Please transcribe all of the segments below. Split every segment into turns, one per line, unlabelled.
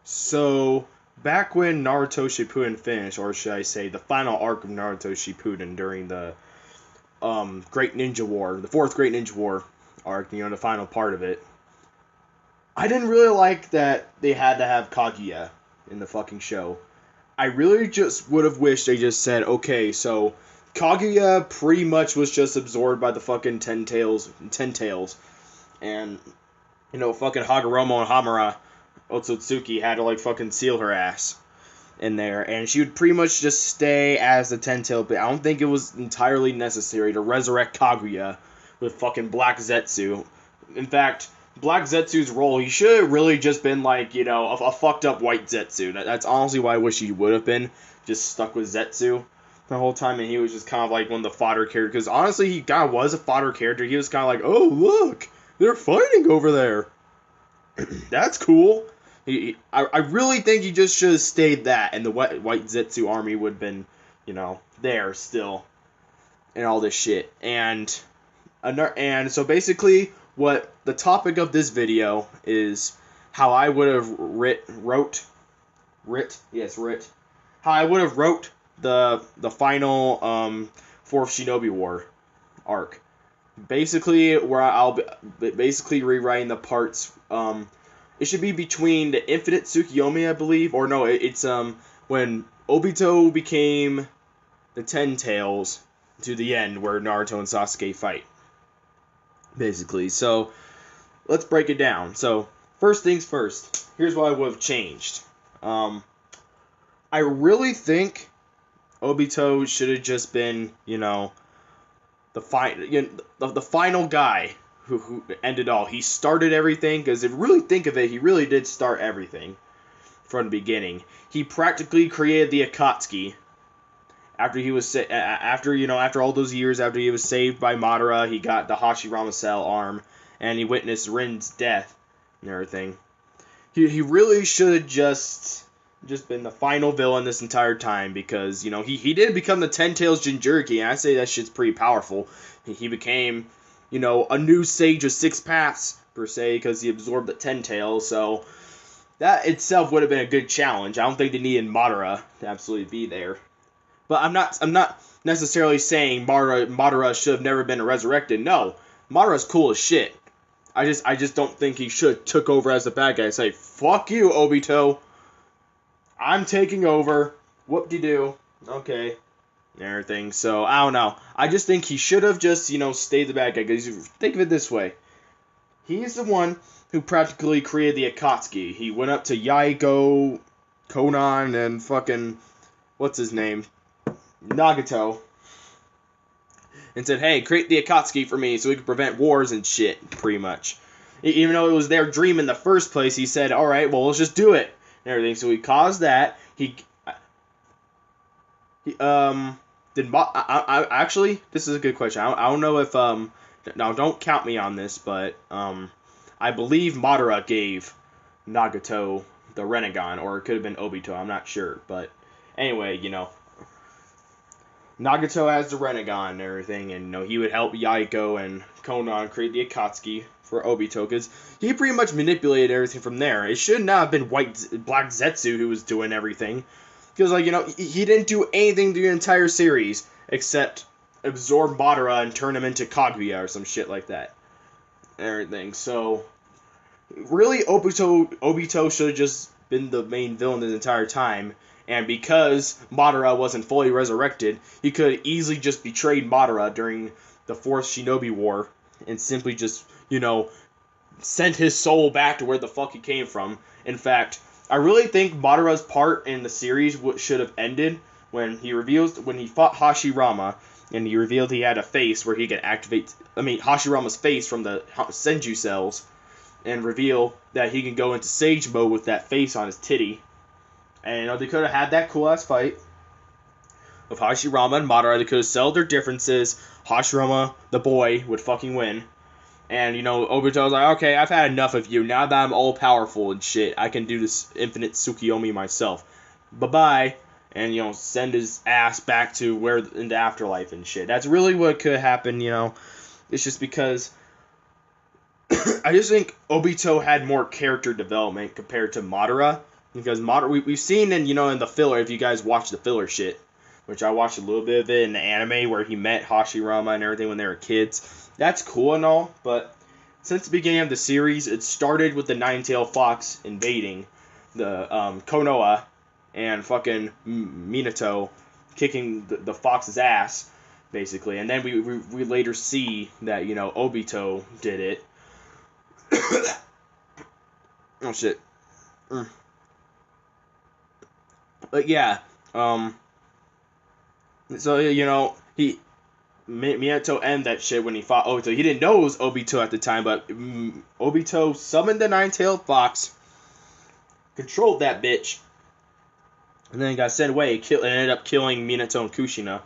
So, back when Naruto Shippuden finished, or should I say, the final arc of Naruto Shippuden during the Great Ninja War, the fourth Great Ninja War arc, the final part of it, I didn't really like that they had to have Kaguya in the fucking show. I really just would have wished they just said, okay, so Kaguya pretty much was just absorbed by the fucking Ten Tails, and fucking Hagoromo and Hamura Otsutsuki had to like fucking seal her ass in there, and she would pretty much just stay as the Ten Tail. But I don't think it was entirely necessary to resurrect Kaguya with fucking Black Zetsu. In fact, Black Zetsu's role, he should have really just been like a fucked up white Zetsu. That's honestly why I wish he would have been just stuck with Zetsu the whole time, and he was just kind of like one of the fodder characters. Because honestly, he kind of was a fodder character. He was kind of like, oh look, they're fighting over there. That's cool. I really think he just should have stayed that, and the white Zetsu army would have been, there still, and all this shit. And so basically, what the topic of this video is how I would have how I would have wrote the final Fourth Shinobi War arc. Basically, where I'll be basically rewriting the parts. It should be between the Infinite Tsukiyomi, I believe, or no, it's when Obito became the Ten Tails to the end, where Naruto and Sasuke fight. Basically, so let's break it down. So first things first. Here's what I would have changed. I really think Obito should have just been, the final guy who ended all. He started everything, because if you really think of it, he really did start everything from the beginning. He practically created the Akatsuki after all those years, after he was saved by Madara. He got the Hashirama Cell arm, and he witnessed Rin's death and everything. He really should have just been the final villain this entire time, because he did become the Ten Tails Jinchuriki, and I say that shit's pretty powerful. He became a new sage of six paths, per se, because he absorbed the Ten Tails, so that itself would have been a good challenge. I don't think they needed Madara to absolutely be there. But I'm not necessarily saying Madara should have never been resurrected. No, Madara's cool as shit. I just don't think he should have took over as the bad guy. Say, fuck you, Obito. I'm taking over. Whoop-de-doo. Okay. And everything. So, I don't know. I just think he should have just, stayed the bad guy. Because think of it this way. He's the one who practically created the Akatsuki. He went up to Yaiko, Konan, and fucking, what's his name? Nagato. And said, hey, create the Akatsuki for me so we can prevent wars and shit, pretty much. Even though it was their dream in the first place, he said, alright, well, let's just do it. And everything. So he caused that. Actually, this is a good question. I don't know if now don't count me on this, but I believe Madara gave Nagato the Renegon, or it could have been Obito. I'm not sure, but anyway, Nagato has the Renegon and everything, and he would help Yaiko and Konan create the Akatsuki for Obito, because he pretty much manipulated everything from there. It should not have been Black Zetsu who was doing everything. Because, he didn't do anything through the entire series except absorb Madara and turn him into Kaguya or some shit like that. And everything. So, really, Obito should have just been the main villain this entire time. And because Madara wasn't fully resurrected, he could have easily just betrayed Madara during the Fourth Shinobi War and simply just, sent his soul back to where the fuck he came from. In fact, I really think Madara's part in the series should have ended when he fought Hashirama, and he revealed he had a face where he could activate, Hashirama's face from the Senju cells, and reveal that he can go into Sage mode with that face on his titty. And they could have had that cool ass fight of Hashirama and Madara. They could have settled their differences. Hashirama, the boy, would fucking win. And, Obito was like, okay, I've had enough of you. Now that I'm all-powerful and shit, I can do this Infinite Tsukiyomi myself. Bye-bye. And, send his ass back to in the afterlife and shit. That's really what could happen, It's just because I just think Obito had more character development compared to Madara. Because we've seen in the filler, if you guys watch the filler shit, which I watched a little bit of it in the anime where he met Hashirama and everything when they were kids. That's cool and all, but since the beginning of the series, it started with the nine-tailed fox invading the Konoha and fucking Minato kicking the fox's ass, basically. And then we later see that, Obito did it. Oh, shit. But yeah, so, Minato ended that shit when he fought Obito. He didn't know it was Obito at the time, but Obito summoned the nine-tailed fox, controlled that bitch, and then got sent away and ended up killing Minato and Kushina,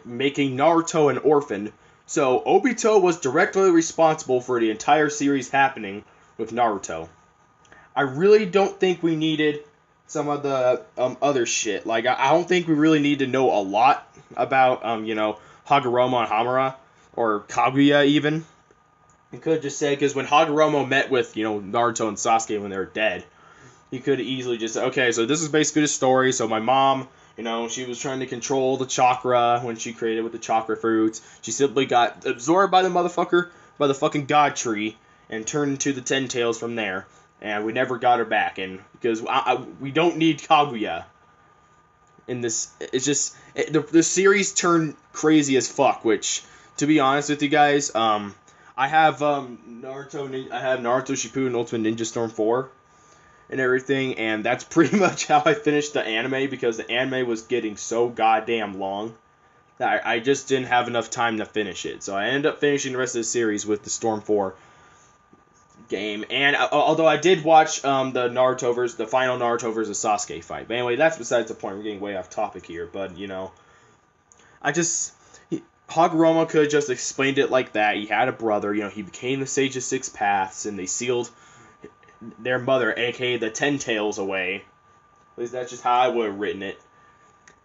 making Naruto an orphan. So Obito was directly responsible for the entire series happening with Naruto. I really don't think we needed some of the other shit. Like, I don't think we really need to know a lot about, Hagoromo and Hamura, or Kaguya even. You could just say, because when Hagoromo met with, Naruto and Sasuke when they were dead, he could easily just say, okay, so this is basically the story. So my mom, she was trying to control the chakra when she created with the chakra fruits. She simply got absorbed by the motherfucker, by the fucking god tree, and turned into the Ten Tails from there. And we never got her back, and because we don't need Kaguya in this. It's just the series turned crazy as fuck. Which, to be honest with you guys, I have Naruto Shippuden Ultimate Ninja Storm 4 and everything, and that's pretty much how I finished the anime, because the anime was getting so goddamn long that I just didn't have enough time to finish it. So I ended up finishing the rest of the series with the Storm 4 game, and although I did watch the final Naruto versus Sasuke fight. But anyway, that's besides the point. We're getting way off topic here, but Hagoromo could have just explained it like that. He had a brother, he became the Sage of Six Paths, and they sealed their mother, aka the Ten Tails, away. At least that's just how I would have written it.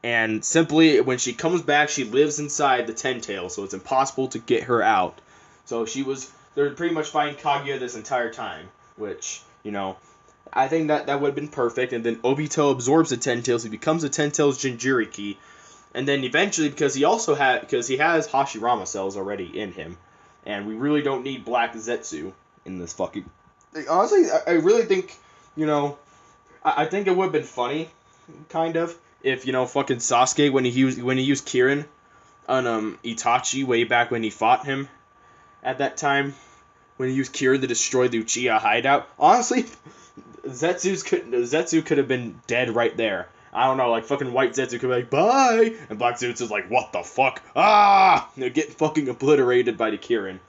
And simply, when she comes back, she lives inside the Ten Tails, so it's impossible to get her out. So they're pretty much fighting Kaguya this entire time, which, I think that would have been perfect. And then Obito absorbs the Ten Tails, he becomes a Ten Tails Jinchuriki, and then eventually, because he has Hashirama cells already in him, and we really don't need Black Zetsu in this fucking. Honestly, I really think, I think it would have been funny, kind of, if fucking Sasuke when he used Kirin on Itachi way back when he fought him at that time, when he used Kirin to destroy the Uchiha hideout. Honestly, Zetsu could have been dead right there. I don't know, like fucking White Zetsu could be like, bye! And Black Zetsu's like, what the fuck? Ah! They're getting fucking obliterated by the Kirin.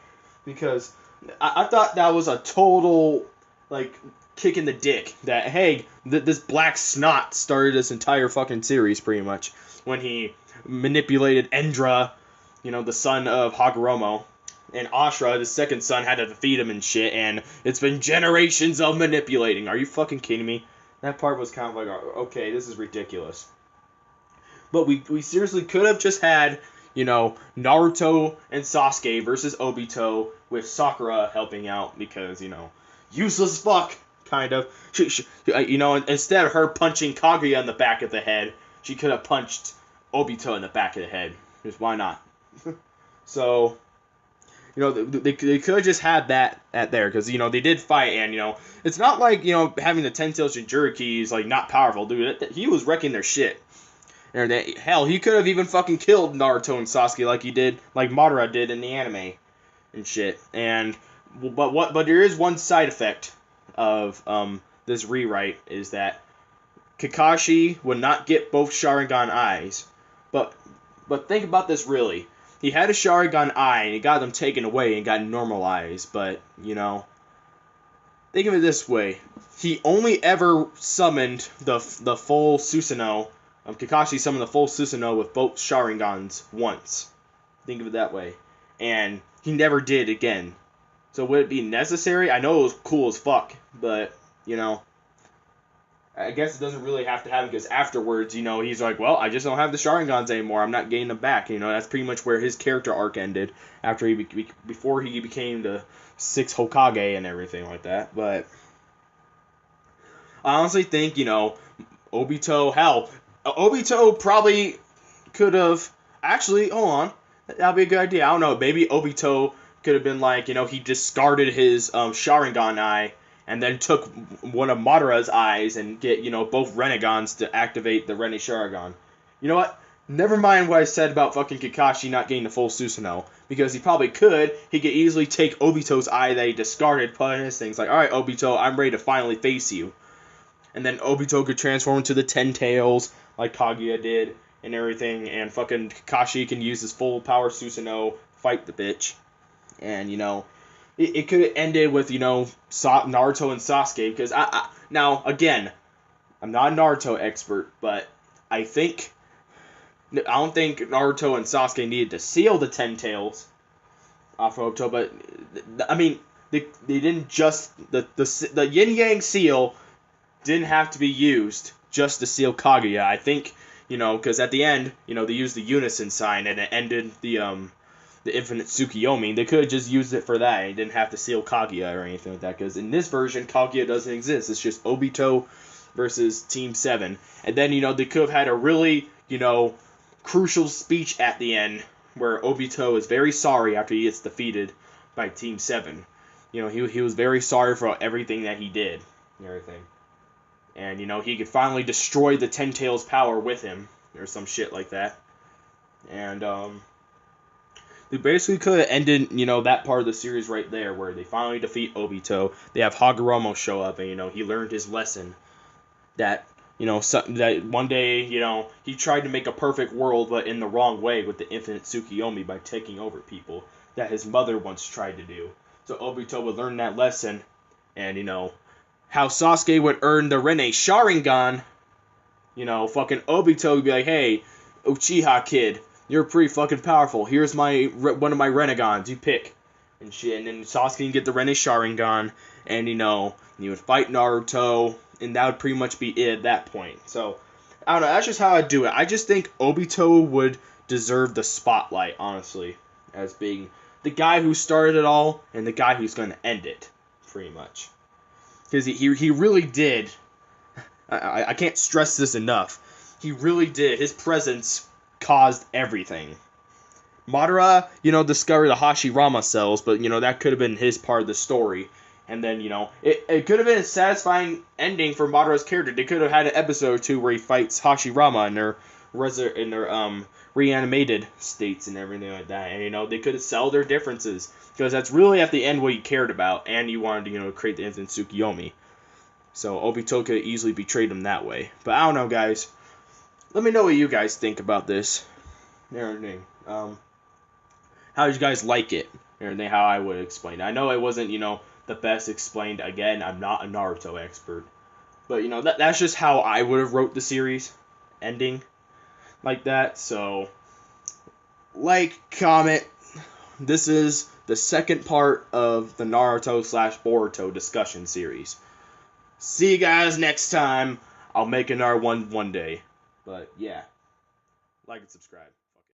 Because I thought that was a total, like, kick in the dick. That, hey, this black snot started this entire fucking series, pretty much. When he manipulated Endra, the son of Hagoromo. And Ashura, the second son, had to defeat him and shit, and it's been generations of manipulating. Are you fucking kidding me? That part was kind of like, okay, this is ridiculous. But we seriously could have just had, Naruto and Sasuke versus Obito with Sakura helping out because, useless fuck, kind of. Instead of her punching Kaguya in the back of the head, she could have punched Obito in the back of the head. Just why not? So, they could have just had that at there, because, they did fight, and, it's not like, having the Ten Tails Jinchuriki is, like, not powerful, dude. He was wrecking their shit. And hell, he could have even fucking killed Naruto and Sasuke like Madara did in the anime and shit. But there is one side effect of this rewrite, is that Kakashi would not get both Sharingan eyes. But think about this really. He had a Sharingan eye, and he got them taken away and got normal eyes. But, think of it this way. He only ever summoned the full Susanoo. Kakashi summoned the full Susanoo with both Sharingans once. Think of it that way. And he never did again. So would it be necessary? I know it was cool as fuck, but, I guess it doesn't really have to happen, because afterwards, he's like, well, I just don't have the Sharingans anymore. I'm not getting them back. That's pretty much where his character arc ended after before he became the 6th Hokage and everything like that. But I honestly think, Obito, hell, Obito probably could have, actually, hold on, that'd be a good idea. I don't know, maybe Obito could have been like, he discarded his Sharingan eye and then took one of Madara's eyes and get, both Renegons to activate the Rene Sharingan. You know what? Never mind what I said about fucking Kakashi not getting the full Susanoo. Because he probably could. He could easily take Obito's eye that he discarded, put in his things like, alright, Obito, I'm ready to finally face you. And then Obito could transform into the Ten Tails, like Kaguya did, and everything. And fucking Kakashi can use his full power Susanoo, fight the bitch. And, it could have ended with, Naruto and Sasuke. Because, now, again, I'm not a Naruto expert, but I don't think Naruto and Sasuke needed to seal the Ten Tails off of Obito, but I mean, they didn't just the Yin Yang seal didn't have to be used just to seal Kaguya. I think because at the end, they used the unison sign and it ended the infinite Tsukiyomi. They could have just used it for that. They didn't have to seal Kaguya or anything like that. Because in this version, Kaguya doesn't exist. It's just Obito versus Team 7, and then they could have had a really crucial speech at the end where Obito is very sorry after he gets defeated by Team 7. He was very sorry for everything that he did and everything. And, he could finally destroy the Ten Tails power with him or some shit like that. And, they basically could have ended, that part of the series right there where they finally defeat Obito. They have Hagoromo show up and, he learned his lesson that that one day, he tried to make a perfect world, but in the wrong way with the infinite Tsukiyomi by taking over people that his mother once tried to do. So Obito would learn that lesson, and, how Sasuke would earn the Rene Sharingan, fucking Obito would be like, hey, Uchiha kid, you're pretty fucking powerful. Here's one of my Renegons, you pick. And shit, and then Sasuke can get the Rene Sharingan, and, he would fight Naruto, and that would pretty much be it at that point. So, I don't know, that's just how I do it. I just think Obito would deserve the spotlight, honestly, as being the guy who started it all, and the guy who's going to end it, pretty much. Because he really did, I can't stress this enough, he really did, his presence caused everything. Madara, discovered the Hashirama cells, but, that could have been his part of the story. And then, it could have been a satisfying ending for Madara's character. They could have had an episode or two where he fights Hashirama in their reanimated states and everything like that. And, they could have settled their differences. Because that's really, at the end, what he cared about. And he wanted to, create the infinite Tsukiyomi. So, Obito could have easily betrayed him that way. But I don't know, guys. Let me know what you guys think about this. Everything. How did you guys like it? Everything, how I would explain it. I know it wasn't, the best explained. Again, I'm not a Naruto expert. But, that's just how I would have wrote the series. Ending like that. So, comment. This is the second part of the Naruto/Boruto discussion series. See you guys next time. I'll make another one day. But, yeah. Like and subscribe.